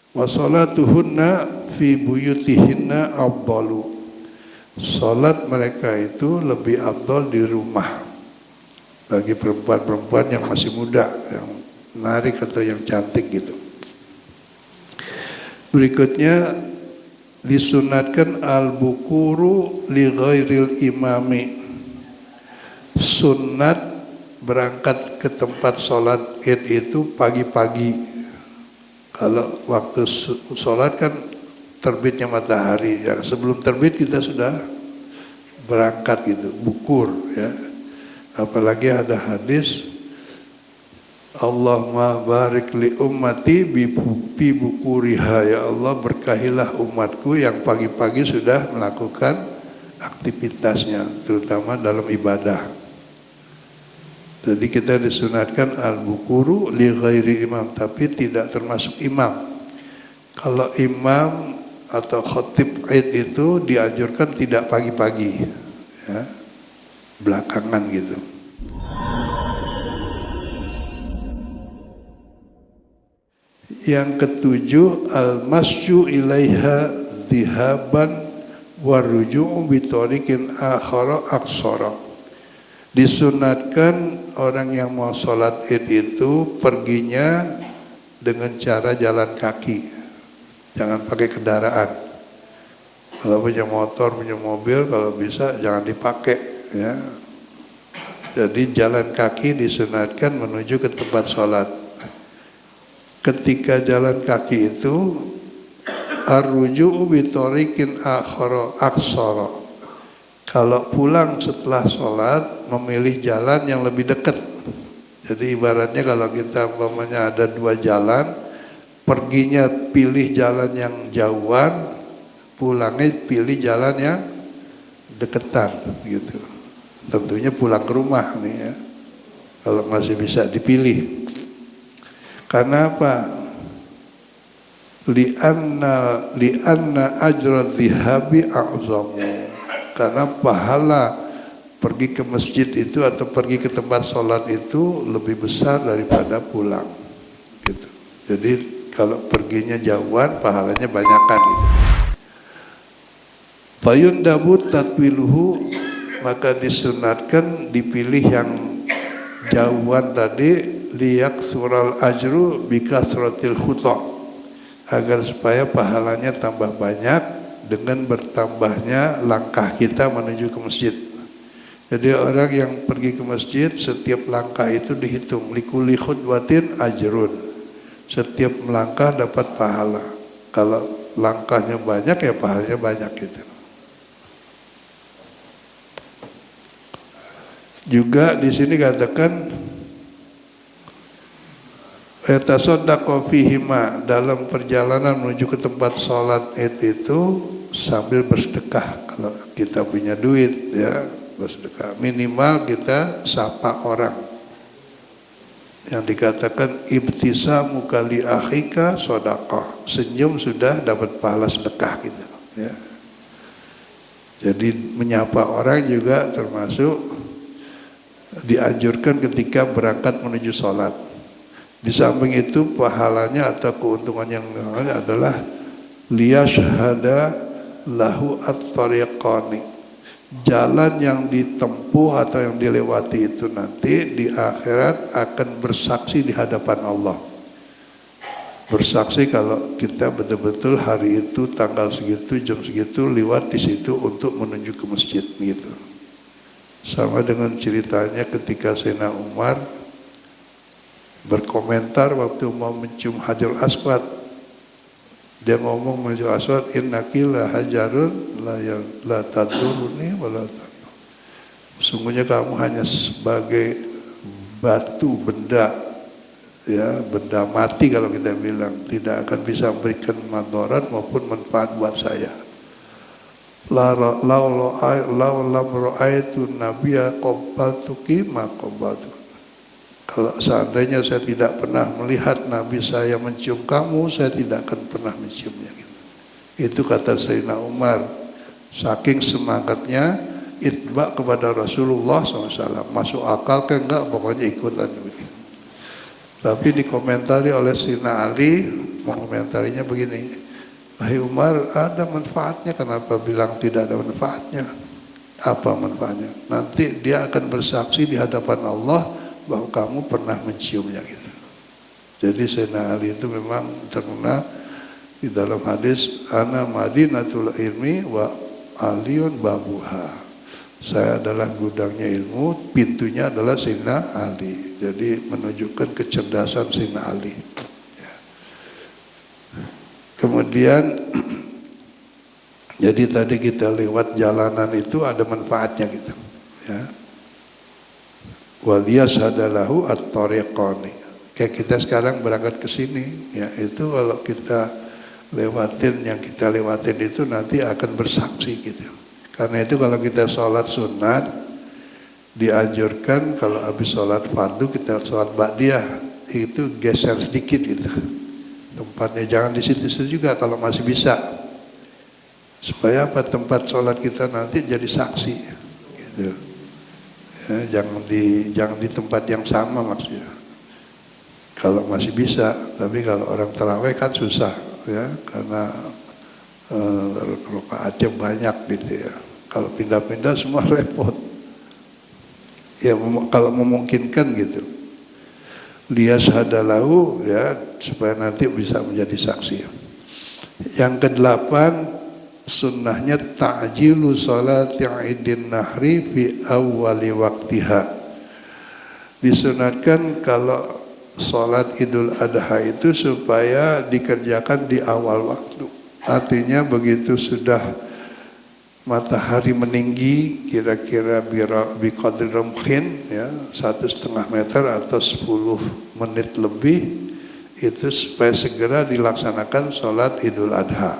Wa salatuhunna fi buyutihinna afdalu. Salat mereka itu lebih afdal di rumah. Bagi perempuan-perempuan yang masih muda, yang menarik atau yang cantik gitu. Berikutnya disunatkan al-bukuru li ghairil imami. Sunat berangkat ke tempat sholat id itu pagi-pagi. Kalau waktu sholat kan terbitnya matahari, ya sebelum terbit kita sudah berangkat gitu, bukur ya. Apalagi ada hadis Allahumma barik li ummati bi bukuriha, ya Allah berkahilah umatku yang pagi-pagi sudah melakukan aktivitasnya, terutama dalam ibadah. Jadi kita disunatkan al-bukuru li ghairi imam, tapi tidak termasuk imam. Kalau imam atau khatib Id itu dianjurkan tidak pagi-pagi, ya, belakangan gitu. Yang ketujuh al-masyu ilaiha dhihaban waruju'u bitariqin akhara aqsara. Disunatkan orang yang mau sholat id itu perginya dengan cara jalan kaki, jangan pakai kendaraan. Kalau punya motor, punya mobil, kalau bisa jangan dipakai ya. Jadi jalan kaki disunatkan menuju ke tempat sholat. Ketika jalan kaki itu arruju'u bitariqin aqsara. Kalau pulang setelah sholat memilih jalan yang lebih dekat. Jadi ibaratnya kalau kita umpamanya ada dua jalan, perginya pilih jalan yang jauhan, pulangnya pilih jalan yang deketan gitu. Tentunya pulang ke rumah nih ya, kalau masih bisa dipilih. Karena apa? Li'anna ajra dhihabi a'zamu. Karena pahala pergi ke masjid itu atau pergi ke tempat sholat itu lebih besar daripada pulang gitu. Jadi kalau perginya jauhan pahalanya banyakan gitu. Fayundabu tatwiluhu, maka disunatkan dipilih yang jauhan tadi, liyak sural ajru bikasratil khuta, agar supaya pahalanya tambah banyak dengan bertambahnya langkah kita menuju ke masjid. Jadi orang yang pergi ke masjid, setiap langkah itu dihitung, likuli khutwatin ajrun, setiap melangkah dapat pahala. Kalau langkahnya banyak ya pahalanya banyak gitu. Juga di sini katakan tasaddaqu fihima, dalam perjalanan menuju ke tempat sholat id itu sambil bersedekah. Kalau kita punya duit ya bersedekah, minimal kita sapa orang. Yang dikatakan ibtisamu kali akhika shadaqah, senyum sudah dapat pahala sedekah gitu ya. Jadi menyapa orang juga termasuk dianjurkan ketika berangkat menuju sholat. Di samping itu pahalanya atau keuntungan yang lain adalah liyashhada lahu at-tariqani, jalan yang ditempuh atau yang dilewati itu nanti di akhirat akan bersaksi di hadapan Allah. Bersaksi kalau kita betul-betul hari itu tanggal segitu jam segitu lewat di situ untuk menuju ke masjid gitu. Sama dengan ceritanya ketika Sayyidina Umar berkomentar waktu mau mencium Hajarul Aswad. Dia ngomong Hajarul Aswad, innaki la hajarun la taduruni wa la tadur. Sungguhnya kamu hanya sebagai batu, benda ya, benda mati kalau kita bilang, tidak akan bisa memberikan madarat maupun manfaat buat saya. Lau lam ra'aitu nabiyya qabbaltuki ma qabbaltu. Kalau seandainya saya tidak pernah melihat Nabi saya mencium kamu, saya tidak akan pernah menciumnya. Itu kata Sayyidina Umar. Saking semangatnya itba kepada Rasulullah SAW. Masuk akal ke enggak, pokoknya ikutan. Tapi dikomentari oleh Sina Ali, mengomentarinya begini, wahai Umar, ada manfaatnya, kenapa bilang tidak ada manfaatnya? Apa manfaatnya? Nanti dia akan bersaksi di hadapan Allah bahwa kamu pernah menciumnya gitu. Jadi Sina Ali itu memang terkenal di dalam hadis, ana madinatul ilmi wa aliyun babuha. Saya adalah gudangnya ilmu, pintunya adalah Sayyidina Ali. Jadi menunjukkan kecerdasan Sayyidina Ali. Ya. Kemudian, jadi tadi kita lewat jalanan itu ada manfaatnya gitu. Ya. Waliyashadalahu at-tariqani. Kayak kita sekarang berangkat ke sini, ya itu kalau kita lewatin yang kita lewatin itu nanti akan bersaksi gitu. Karena itu kalau kita sholat sunat dianjurkan kalau habis sholat fardu kita sholat ba'diyah itu geser sedikit gitu tempatnya, jangan di situ juga kalau masih bisa, supaya apa, tempat sholat kita nanti jadi saksi gitu ya, jangan di tempat yang sama maksudnya kalau masih bisa. Tapi kalau orang tarawih kan susah ya, karena rakaatnya banyak gitu ya. Kalau pindah-pindah semua repot. Ya kalau memungkinkan gitu. Liyashhadalahu ya, supaya nanti bisa menjadi saksi. Yang kedelapan, sunnahnya ta'jilu sholati idin nahri fi awwali waktiha. Disunatkan kalau sholat Idul Adha itu supaya dikerjakan di awal waktu. Artinya begitu sudah matahari meninggi kira-kira biqadri rumhin ya 1,5 meter atau 10 menit lebih, itu supaya segera dilaksanakan sholat Idul Adha.